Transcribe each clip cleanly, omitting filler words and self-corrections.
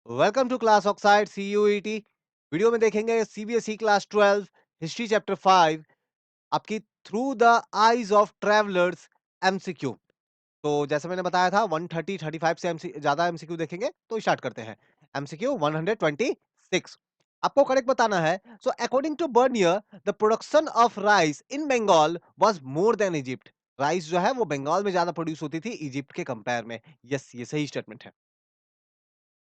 Welcome to class oxide CUET. Video में देखेंगे CBSE class 12 history chapter 5 आपकी through the eyes of travellers MCQ. तो जैसे मैंने बताया था 130 35 से ज्यादा एमसीक्यू देखेंगे, तो स्टार्ट करते हैं। एमसीक्यू 126 आपको करेक्ट बताना है। So according to Bernier the production of rice in Bengal was more than Egypt. Rice जो है वो बंगाल में ज्यादा प्रोड्यूस होती थी इजिप्ट के कंपेयर में। यस, ये सही स्टेटमेंट है।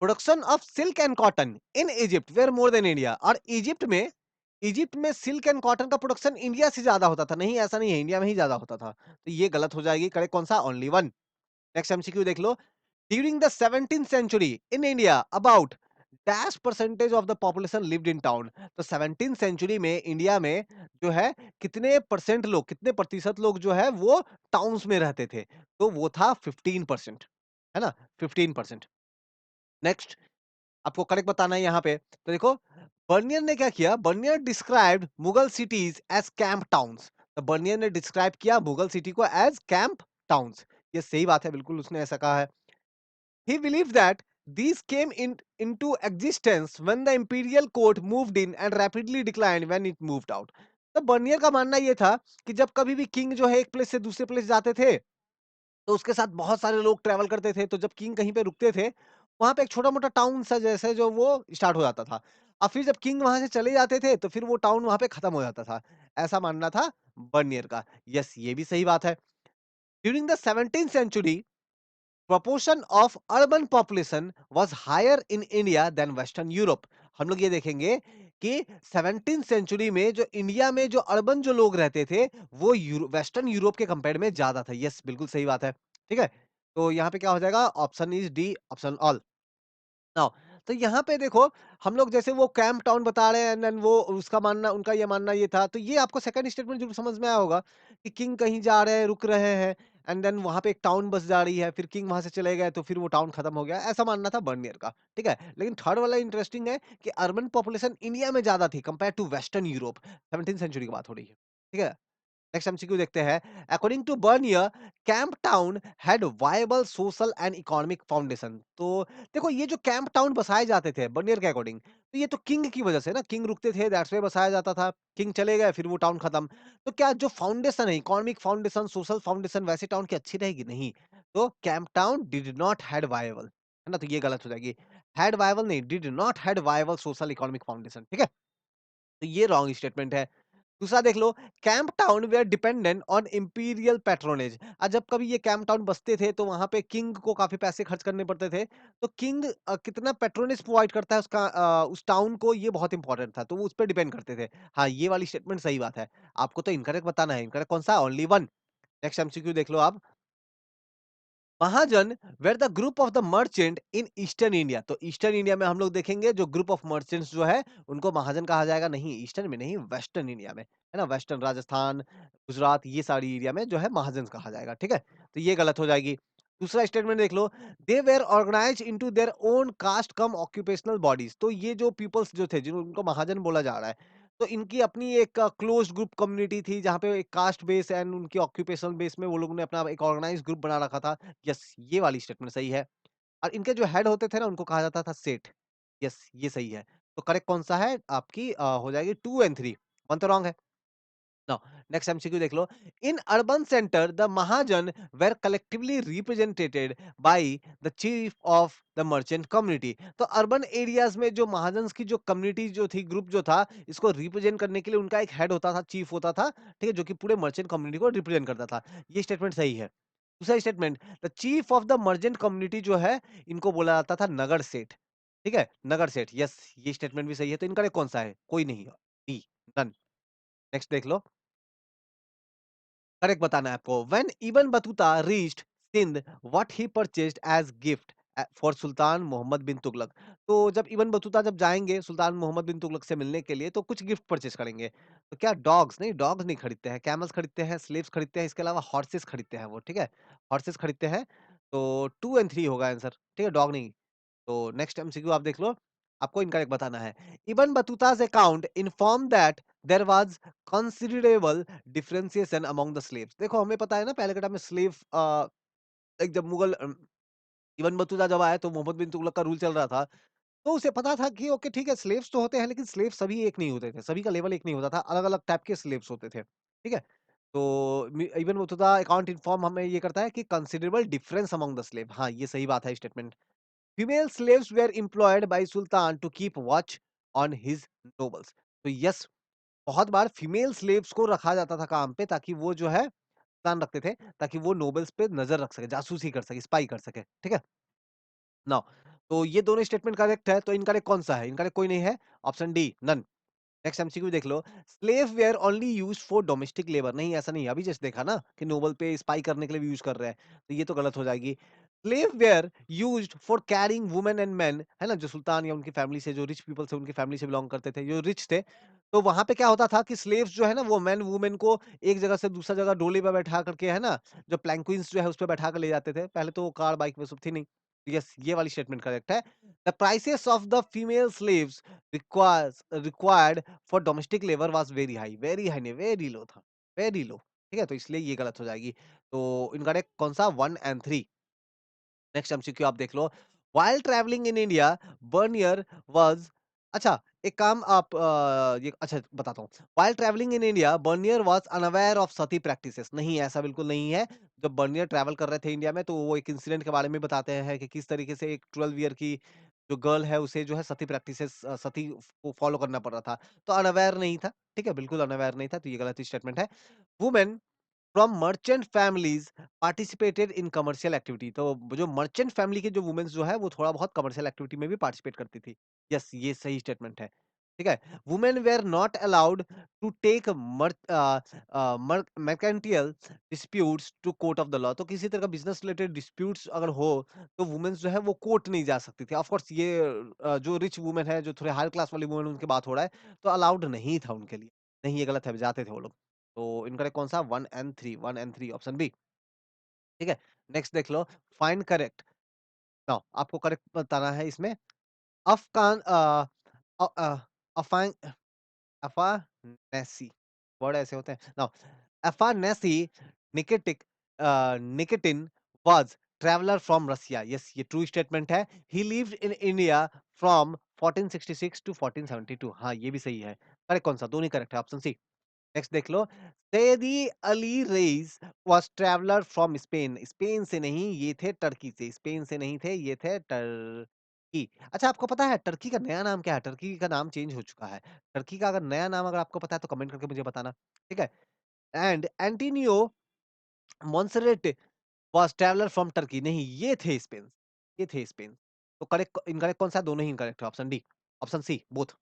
Production of silk and cotton in Egypt were more than India. और इजिप्ट में सिल्क एंड कॉटन का प्रोडक्शन इंडिया से ज्यादा होता था। नहीं, ऐसा नहीं है, इंडिया में ही ज्यादा होता था। तो ये गलत हो जाएगी। करेक्ट कौन सा? Only one. नेक्स्ट एमसीक्यू देख लो। During the 17th century in India about dash percentage of the population lived in town. तो 17th सेंचुरी में इंडिया में जो है कितने परसेंट लोग, कितने प्रतिशत लोग जो है वो टाउन्स में रहते थे? तो वो था 15%, है ना? 15%। नेक्स्ट आपको करेक्ट बताना है यहाँ पे। तो देखो, बर्नियर ने क्या किया? Bernier described Mughal cities as camp towns. तो बर्नियर ने डिस्क्राइब किया मुगल सिटी को एज कैंप टाउन्स। ये सही बात है, बिल्कुल उसने ऐसा कहा है। He believe that these came into existence when the imperial court moved in and rapidly declined when it moved out। तो बर्नियर का मानना ये था कि जब कभी भी किंग जो है एक प्लेस से दूसरे प्लेस जाते थे, तो उसके साथ बहुत सारे लोग ट्रैवल करते थे। तो जब किंग कहीं पे रुकते थे, वहां पे एक छोटा मोटा टाउन सा जैसे जो वो स्टार्ट हो जाता था। और फिर जब किंग वहां से चले जाते थे, तो फिर वो टाउन वहां पे खत्म हो जाता था। ऐसा मानना था बर्नियर का। यस, ये भी सही बात है। During the 17th century proportion of urban population was higher in India than Western Europe। हम लोग ये देखेंगे कि 17th सेंचुरी में जो इंडिया में जो अर्बन जो लोग रहते थे, वो वेस्टर्न यूरोप के कंपेयर में ज्यादा था। यस, बिल्कुल सही बात है। ठीक है, तो यहाँ पे क्या हो जाएगा? Option is D, option all. Now, तो यहाँ पे देखो, हम लोग जैसे वो कैंप टाउन बता रहे हैं, एंड देन वो उसका मानना, उनका ये मानना ये था। तो ये आपको सेकंड स्टेटमेंट जरूर समझ में आया होगा कि किंग कहीं जा रहे हैं, रुक रहे हैं, एंड देन वहां पे एक टाउन बस जा रही है, फिर किंग वहां से चले गए, तो फिर वो टाउन खत्म हो गया। ऐसा मानना था बर्नियर का। ठीक है, लेकिन थर्ड वाला इंटरेस्टिंग है कि अर्बन पॉपुलेशन इंडिया में ज्यादा थी compare to western Europe. 17th century की बात हो रही है। ठीक है, नेक्स्ट एमसीक्यू देखते हैं। According to Bernier camp town had viable social and economic foundation. तो देखो, ये जो कैंप टाउन बसाए जाते थे बर्नियर के अकॉर्डिंग, तो ये तो किंग की वजह से ना, किंग रुकते थे, दैट्स व्हाई बसाया जाता था। किंग चले गए, फिर वो टाउन खत्म। तो क्या जो फाउंडेशन है, इकोनॉमिक फाउंडेशन, सोशल फाउंडेशन, वैसे टाउन की अच्छी रहेगी? नहीं। तो camp town did not had viable, है ना? तो ये गलत हो जाएगी। हैड वायबल नहीं, did not had viable social economic foundation. ठीक है, तो ये रॉन्ग स्टेटमेंट है। दूसरा देख लो। Camp town were dependent on imperial patronage. जब कभी ये कैंप टाउन बसते थे, तो वहां पे किंग को काफी पैसे खर्च करने पड़ते थे। तो किंग कितना पैट्रोनेज प्रोवाइड करता है उसका, उस टाउन को, ये बहुत इंपॉर्टेंट था, तो वो उस पर डिपेंड करते थे। हाँ, ये वाली स्टेटमेंट सही बात है। आपको तो इनकरेक्ट बताना है। इनकरेक्ट कौन सा? Only one. नेक्स्ट एमसीक्यू देख लो आप। Mahajan were the group of the merchant in eastern India. तो ईस्टर्न इंडिया में हम लोग देखेंगे जो ग्रुप ऑफ मर्चेंट्स जो है, उनको महाजन कहा जाएगा। नहीं, ईस्टर्न में नहीं, वेस्टर्न इंडिया में, है ना? वेस्टर्न राजस्थान, गुजरात, ये सारी एरिया में जो है महाजन कहा जाएगा। ठीक है, तो ये गलत हो जाएगी। दूसरा स्टेटमेंट देख लो। They were organise into their own caste cum occupational bodies. तो ये जो पीपल्स जो थे, जिनको महाजन बोला जा रहा है, तो इनकी अपनी एक क्लोज्ड ग्रुप कम्युनिटी थी, जहाँ पे एक कास्ट बेस एंड उनकी ऑक्यूपेशनल बेस में वो लोगों ने अपना एक ऑर्गेनाइज्ड ग्रुप बना रखा था। यस, ये वाली स्टेटमेंट सही है। और इनके जो हेड होते थे ना, उनको कहा जाता था सेठ। यस, ये सही है। तो करेक्ट कौन सा है? आपकी हो जाएगी 2 एंड 3। 1 तो रॉन्ग है। नाउ, नेक्स्ट एमसीक्यू देख लो। In urban centre the mahajan were collectively represented by the chief of the merchant community. तो अर्बन एरियाज में जो महाजन की जो कम्युनिटी जो थी, ग्रुप जो था, इसको रिप्रेजेंट करने के लिए उनका एक हेड होता था, चीफ होता था। ठीक है, जो कि पूरे मर्चेंट कम्युनिटी को रिप्रेजेंट करता था। ये स्टेटमेंट सही है। दूसरा statement, the chief of the merchant community जो है, इनको बोला जाता था नगर सेठ। ठीक है, नगर सेठ। यस, ये स्टेटमेंट भी सही है। तो इनका कौन सा है? कोई नहीं। D, none. नेक्स्ट देख लो। करेक्ट बताना है आपको। When Ibn Battuta reached Sindh, what he purchased as gift for sultan Muhammad bin Tughlaq. तो जब इब्न बतूता जब जाएंगे सुल्तान मोहम्मद बिन तुगलक से मिलने के लिए, तो कुछ गिफ्ट परचेज करेंगे। तो क्या डॉग्स? नहीं, डॉग्स नहीं खरीदते हैं। कैमल्स खरीदते हैं, स्लेव्स खरीदते हैं, इसके अलावा हॉर्सेस खरीदते हैं वो। ठीक है, हॉर्सेस खरीदते हैं। तो 2 एंड 3 होगा आंसर। ठीक है, डॉग नहीं। तो नेक्स्ट एमसीक्यू आप देख लो। आपको इनकरेक्ट बताना है। Ibn Battuta's account inform that there was considerable differentiation among the slaves. देखो, हमें पता है ना, पहले के टाइम में स्लेव एक जब मुगल इब्न बतूता जब आए, तो मोहम्मद बिन तुगलक का रूल चल रहा था। तो उसे पता था कि ओके ठीक है, स्लेव्स तो होते हैं लेकिन स्लेव सभी एक नहीं होते थे, सभी का लेवल एक नहीं होता था, अलग-अलग टाइप के स्लेव्स होते थे, ठीक है? तो इवन वो तो द अकाउंट इन्फॉर्म हमें ये करता है कि considerable difference among the slave. हाँ, ये सही बात है statement. Female slaves were employed by sultan to keep watch on his nobles. तो यस, बहुत बार फीमेल स्लेव्स को रखा जाता था काम पे ताकि वो जो है ध्यान रखते थे, ताकि वो नोबल्स पे नज़र रख सके, जासूसी कर सके, स्पाई कर सके, ठीक है? नाउ तो ये दोनों स्टेटमेंट करेक्ट है, तो इनकरेक्ट कौन-सा है? इनकरेक्ट कोई नहीं है, option D none. Next MCQ देख लो, slave were only used for domestic labour. नहीं, ऐसा नहीं है, अभी जस्ट देखा ना कि नोबल पे स्पाई करने के लिए भी यूज़ कर रहे हैं, तो ये तो गलत हो जाएगी। Slave were used for carrying women and men, है ना? जो सुल्तान या उनकी फैमिली से जो रिच पीपल से उनकी फैमिली से बिलॉन्ग करते थे, जो रिच थे, तो वहाँ पे क्या होता था कि स्लेव्स जो है ना, वो मेन वुमेन को एक जगह से दूसरा जगह डोली पे बैठा करके, है ना? जो प्लैंक्विन्स जो है, उस पे बैठा कर ले जाते थे। पहले तो कार, बाइक वो सब थी नहीं। यस, ये वाली स्टेटमेंट करेक्ट है। The prices of the female slaves required for domestic labour was very high नहीं, वेरी लो था, वेरी लो। ठीक है? तो इसलिए ये गलत हो जाएगी। तो इनकरेक्ट कौन-सा 1 एंड 3। नेक्स्ट एमसीक्यू आप देख लो। While travelling in India Bernier was अच्छा, एक काम आप ये अच्छा बताता हूँ। While travelling in India Bernier was unaware of sati practices. नहीं, ऐसा बिल्कुल नहीं है। जब बर्नियर ट्रैवल कर रहे थे इंडिया में, तो वो एक इंसिडेंट के बारे में बताते हैं कि किस तरीके से एक 12 ईयर की जो गर्ल है, उसे जो है सती प्रैक्टिसेस सती को फॉलो करना पड़ रहा था। तो अनअवेयर नहीं था, ठीक है? बिल्कुल अनअवेयर नहीं था, तो ये गलत स्टेटमेंट है। Women from merchant families participated in commercial activity. तो जो मर्चेंट फैमिली की जो वुमेन्स जो है वो थोड़ा बहुत कमर्शियल एक्टिविटी में भी पार्टिसिपेट करती थी। यस, ये सही स्टेटमेंट है। ठीक है? Women were not allowed to take mercantile disputes to court of the law. तो किसी तरह का बिजनेस रिलेटेड डिस्प्यूट्स अगर हो, तो वुमेन्स जो है वो कोर्ट नहीं जा सकती थी। ऑफ कोर्स ये जो रिच वुमेन है, जो थोड़े हायर क्लास वाली वुमेन उनकी बात हो रहा है, तो अलाउड नहीं था उनके लिए। नहीं, ये गलत है, जाते थे वो लोग। तो इनकरेक्ट कौन-सा 1 एंड 3, 1 एंड 3 ऑप्शन बी, ठीक है? नेक्स्ट देख लो, फाइंड करेक्ट। नाउ आपको करेक्ट बताना है इसमें। Afghan uh uh, Afan Afanasy, word ऐसे होते हैं। नाउ अफ़ानेसी निकेटिक Nikitin was traveller from Russia. Yes, ये ट्रू स्टेटमेंट है। He lived in India from 1466 to 1472। हाँ, ये भी सही है। करेक्ट कौन-सा? दोनों ही करेक्ट है, ऑप्शन सी। नेक्स्ट देख लो, Seydi Ali Reis was traveller from Spain. Spain से नहीं, ये थे टर्की से। स्पेन से नहीं थे, ये थे टर्की। अच्छा, आपको पता है टर्की का नया नाम क्या है? टर्की का नाम चेंज हो चुका है। टर्की का अगर नया नाम अगर आपको पता है तो कमेंट करके मुझे बताना, ठीक है? And Antonio Monserrate was traveller from Turkey. नहीं, ये थे स्पेन, ये थे स्पेन। तो करेक्ट इनकरेक्ट कौन-सा? दोनों ही इनकरेक्ट है, option D, option C both.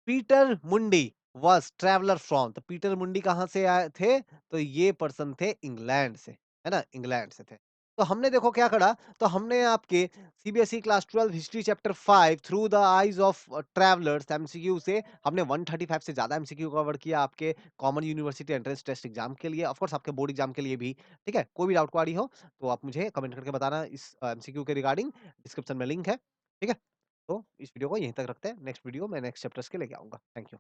Peter Mundy was traveller from. तो पीटर मुंडी कहाँ से आए थे? तो ये पर्सन थे इंग्लैंड से, है ना? इंग्लैंड से थे। तो हमने देखो क्या करा, तो हमने आपके CBSE class 12 history chapter 5 through the eyes of travellers MCQ से हमने 135 से ज़्यादा एमसीक्यू कवर किया आपके common university entrance test exam के लिए, ऑफ कोर्स आपके बोर्ड एग्जाम के लिए भी, ठीक है? कोई भी डाउट क्वेरी हो, तो आप मुझे कमेंट करके बताना इस एमसीक्यू के रिगार्डिंग, डिस्क्रिप्शन में लिंक है, ठीक है? तो इस वीडियो को यहीं तक रखते हैं। नेक्स्ट वीडियो मैं नेक्स्ट चैप्टर्स के लेके आऊँगा। Thank you.